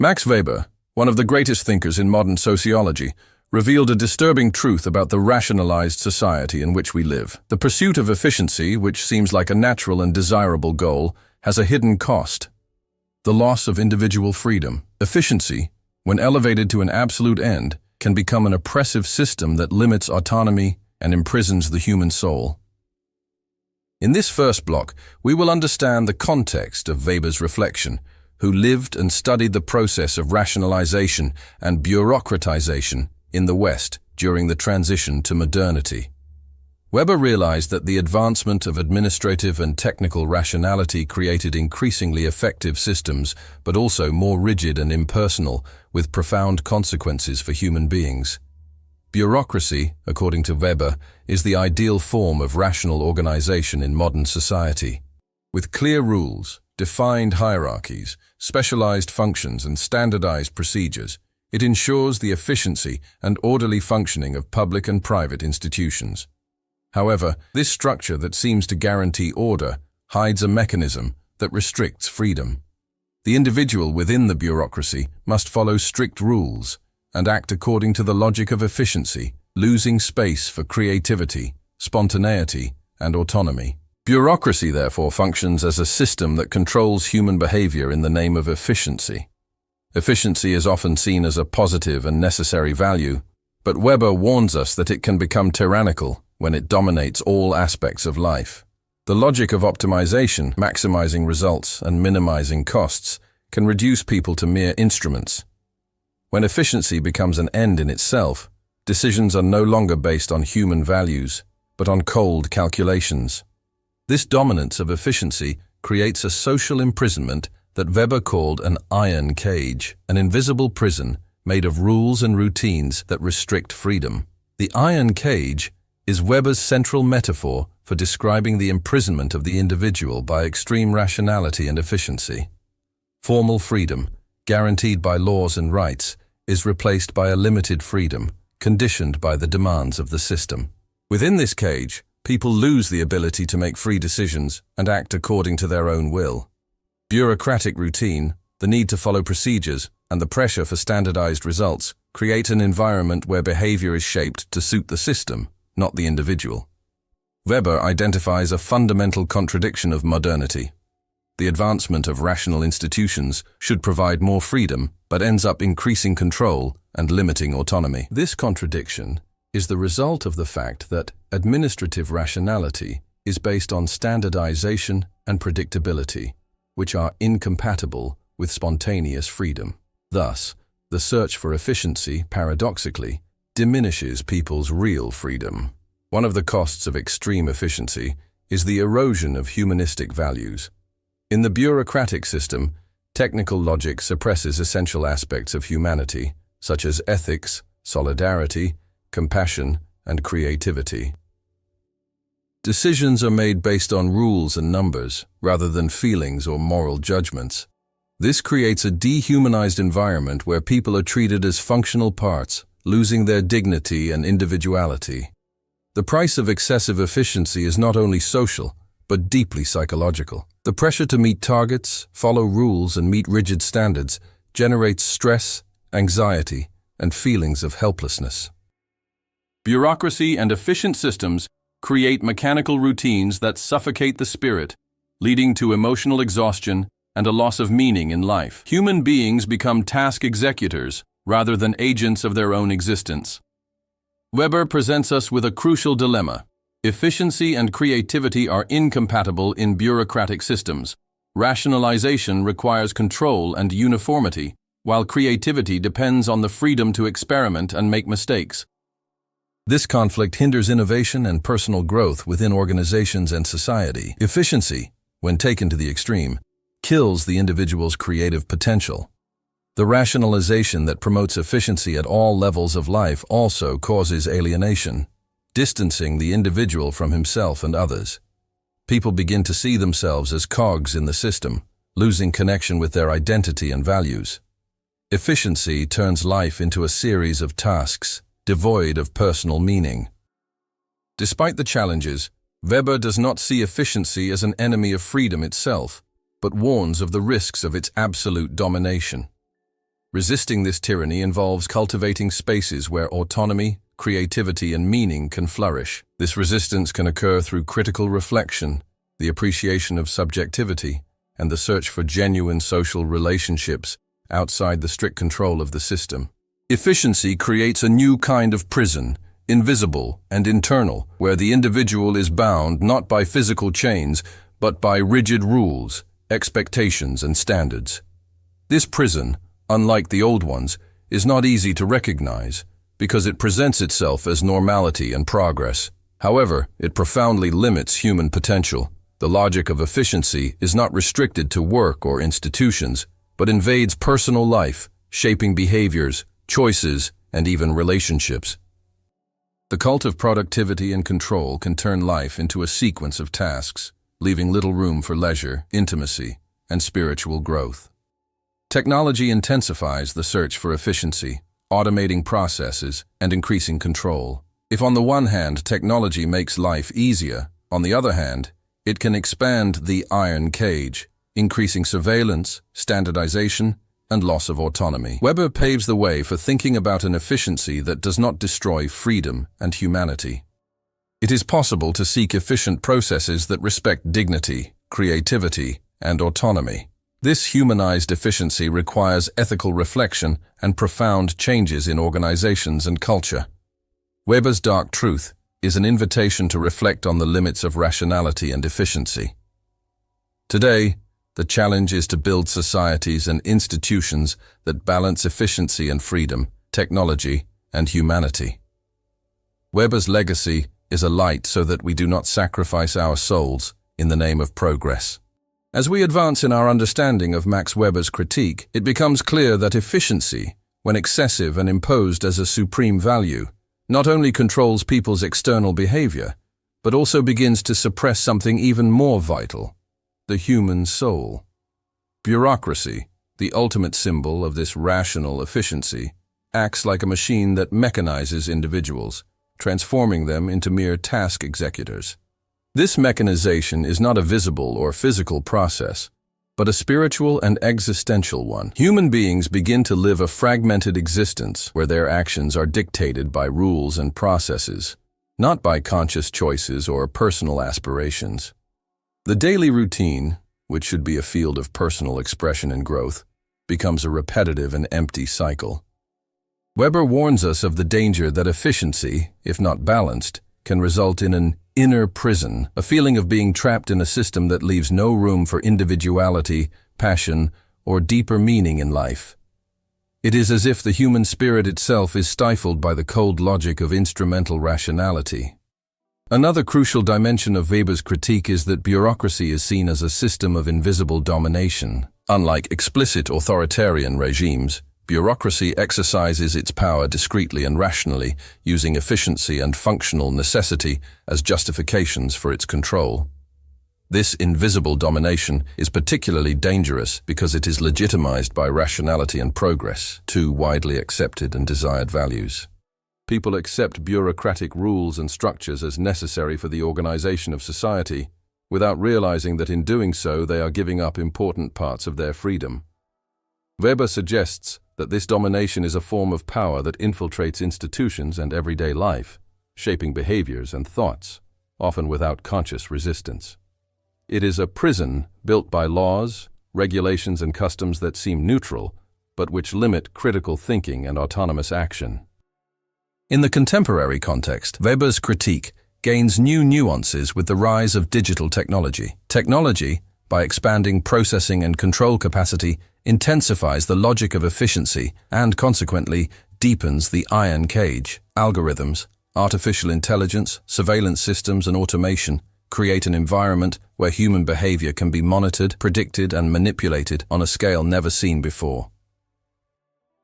Max Weber, one of the greatest thinkers in modern sociology, revealed a disturbing truth about the rationalized society in which we live. The pursuit of efficiency, which seems like a natural and desirable goal, has a hidden cost: the loss of individual freedom. Efficiency, when elevated to an absolute end, can become an oppressive system that limits autonomy and imprisons the human soul. In this first block, we will understand the context of Weber's reflection, who lived and studied the process of rationalization and bureaucratization in the West during the transition to modernity. Weber realized that the advancement of administrative and technical rationality created increasingly effective systems, but also more rigid and impersonal, with profound consequences for human beings. Bureaucracy, according to Weber, is the ideal form of rational organization in modern society. With clear rules, defined hierarchies, specialized functions, and standardized procedures, it ensures the efficiency and orderly functioning of public and private institutions. However, this structure that seems to guarantee order hides a mechanism that restricts freedom. The individual within the bureaucracy must follow strict rules and act according to the logic of efficiency, losing space for creativity, spontaneity, and autonomy. Bureaucracy, therefore, functions as a system that controls human behavior in the name of efficiency. Efficiency is often seen as a positive and necessary value, but Weber warns us that it can become tyrannical when it dominates all aspects of life. The logic of optimization, maximizing results and minimizing costs, can reduce people to mere instruments. When efficiency becomes an end in itself, decisions are no longer based on human values, but on cold calculations. This dominance of efficiency creates a social imprisonment that Weber called an iron cage, an invisible prison made of rules and routines that restrict freedom. The iron cage is Weber's central metaphor for describing the imprisonment of the individual by extreme rationality and efficiency. Formal freedom, guaranteed by laws and rights, is replaced by a limited freedom, conditioned by the demands of the system. Within this cage, people lose the ability to make free decisions and act according to their own will. Bureaucratic routine, the need to follow procedures, and the pressure for standardized results create an environment where behavior is shaped to suit the system, not the individual. Weber identifies a fundamental contradiction of modernity. The advancement of rational institutions should provide more freedom, but ends up increasing control and limiting autonomy. This contradiction is the result of the fact that administrative rationality is based on standardization and predictability, which are incompatible with spontaneous freedom. Thus, the search for efficiency, paradoxically, diminishes people's real freedom. One of the costs of extreme efficiency is the erosion of humanistic values. In the bureaucratic system, technical logic suppresses essential aspects of humanity, such as ethics, solidarity, compassion, and creativity. Decisions are made based on rules and numbers, rather than feelings or moral judgments. This creates a dehumanized environment where people are treated as functional parts, losing their dignity and individuality. The price of excessive efficiency is not only social, but deeply psychological. The pressure to meet targets, follow rules, and meet rigid standards generates stress, anxiety, and feelings of helplessness. Bureaucracy and efficient systems create mechanical routines that suffocate the spirit, leading to emotional exhaustion and a loss of meaning in life. Human beings become task executors rather than agents of their own existence. Weber presents us with a crucial dilemma. Efficiency and creativity are incompatible in bureaucratic systems. Rationalization requires control and uniformity, while creativity depends on the freedom to experiment and make mistakes. This conflict hinders innovation and personal growth within organizations and society. Efficiency, when taken to the extreme, kills the individual's creative potential. The rationalization that promotes efficiency at all levels of life also causes alienation, distancing the individual from himself and others. People begin to see themselves as cogs in the system, losing connection with their identity and values. Efficiency turns life into a series of tasks, devoid of personal meaning. Despite the challenges, Weber does not see efficiency as an enemy of freedom itself, but warns of the risks of its absolute domination. Resisting this tyranny involves cultivating spaces where autonomy, creativity, and meaning can flourish. This resistance can occur through critical reflection, the appreciation of subjectivity, and the search for genuine social relationships outside the strict control of the system. Efficiency creates a new kind of prison, invisible and internal, where the individual is bound not by physical chains, but by rigid rules, expectations, and standards. This prison, unlike the old ones, is not easy to recognize because it presents itself as normality and progress. However, it profoundly limits human potential. The logic of efficiency is not restricted to work or institutions, but invades personal life, shaping behaviors, choices, and even relationships. The cult of productivity and control can turn life into a sequence of tasks, leaving little room for leisure, intimacy, and spiritual growth. Technology intensifies the search for efficiency, automating processes and increasing control. If on the one hand technology makes life easier, on the other hand, it can expand the iron cage, increasing surveillance, standardization, and loss of autonomy. Weber paves the way for thinking about an efficiency that does not destroy freedom and humanity. It is possible to seek efficient processes that respect dignity, creativity, and autonomy. This humanized efficiency requires ethical reflection and profound changes in organizations and culture. Weber's dark truth is an invitation to reflect on the limits of rationality and efficiency. Today, the challenge is to build societies and institutions that balance efficiency and freedom, technology and humanity. Weber's legacy is a light so that we do not sacrifice our souls in the name of progress. As we advance in our understanding of Max Weber's critique, it becomes clear that efficiency, when excessive and imposed as a supreme value, not only controls people's external behavior, but also begins to suppress something even more vital: the human soul. Bureaucracy, the ultimate symbol of this rational efficiency, acts like a machine that mechanizes individuals, transforming them into mere task executors. This mechanization is not a visible or physical process, but a spiritual and existential one. Human beings begin to live a fragmented existence where their actions are dictated by rules and processes, not by conscious choices or personal aspirations. The daily routine, which should be a field of personal expression and growth, becomes a repetitive and empty cycle. Weber warns us of the danger that efficiency, if not balanced, can result in an inner prison, a feeling of being trapped in a system that leaves no room for individuality, passion, or deeper meaning in life. It is as if the human spirit itself is stifled by the cold logic of instrumental rationality. Another crucial dimension of Weber's critique is that bureaucracy is seen as a system of invisible domination. Unlike explicit authoritarian regimes, bureaucracy exercises its power discreetly and rationally, using efficiency and functional necessity as justifications for its control. This invisible domination is particularly dangerous because it is legitimized by rationality and progress, two widely accepted and desired values. People accept bureaucratic rules and structures as necessary for the organization of society, without realizing that in doing so they are giving up important parts of their freedom. Weber suggests that this domination is a form of power that infiltrates institutions and everyday life, shaping behaviors and thoughts, often without conscious resistance. It is a prison built by laws, regulations, and customs that seem neutral, but which limit critical thinking and autonomous action. In the contemporary context, Weber's critique gains new nuances with the rise of digital technology. Technology, by expanding processing and control capacity, intensifies the logic of efficiency and, consequently, deepens the iron cage. Algorithms, artificial intelligence, surveillance systems, and automation create an environment where human behavior can be monitored, predicted, and manipulated on a scale never seen before.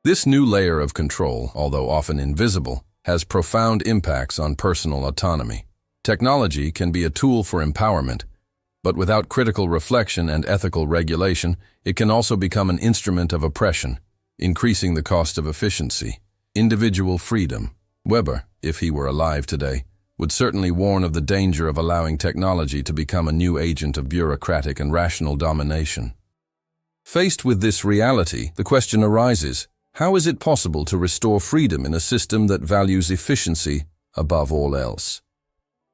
This new layer of control, although often invisible, has profound impacts on personal autonomy. Technology can be a tool for empowerment, but without critical reflection and ethical regulation, it can also become an instrument of oppression, increasing the cost of efficiency. Individual freedom. Weber, if he were alive today, would certainly warn of the danger of allowing technology to become a new agent of bureaucratic and rational domination. Faced with this reality, the question arises, How is it possible to restore freedom in a system that values efficiency above all else?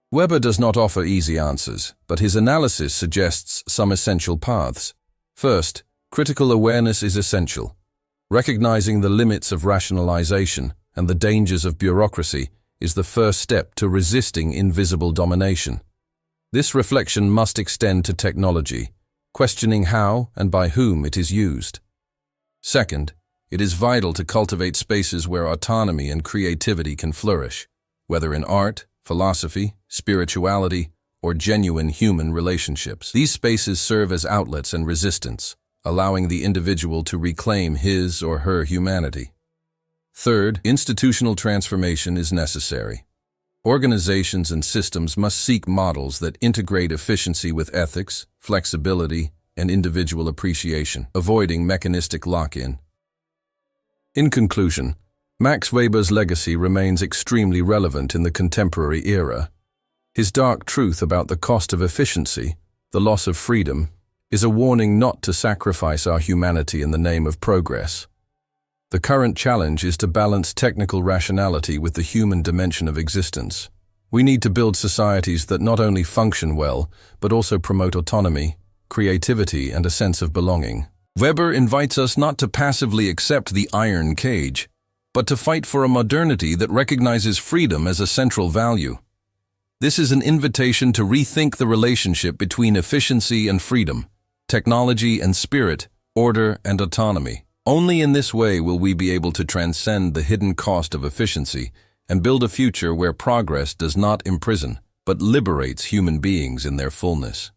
Weber does not offer easy answers, but his analysis suggests some essential paths. First, critical awareness is essential. Recognizing the limits of rationalization and the dangers of bureaucracy is the first step to resisting invisible domination. This reflection must extend to technology, questioning how and by whom it is used. Second, it is vital to cultivate spaces where autonomy and creativity can flourish, whether in art, philosophy, spirituality, or genuine human relationships. These spaces serve as outlets and resistance, allowing the individual to reclaim his or her humanity. Third, institutional transformation is necessary. Organizations and systems must seek models that integrate efficiency with ethics, flexibility, and individual appreciation, avoiding mechanistic lock-in. In conclusion, Max Weber's legacy remains extremely relevant in the contemporary era. His dark truth about the cost of efficiency, the loss of freedom, is a warning not to sacrifice our humanity in the name of progress. The current challenge is to balance technical rationality with the human dimension of existence. We need to build societies that not only function well, but also promote autonomy, creativity, and a sense of belonging. Weber invites us not to passively accept the iron cage, but to fight for a modernity that recognizes freedom as a central value. This is an invitation to rethink the relationship between efficiency and freedom, technology and spirit, order and autonomy. Only in this way will we be able to transcend the hidden cost of efficiency and build a future where progress does not imprison, but liberates human beings in their fullness.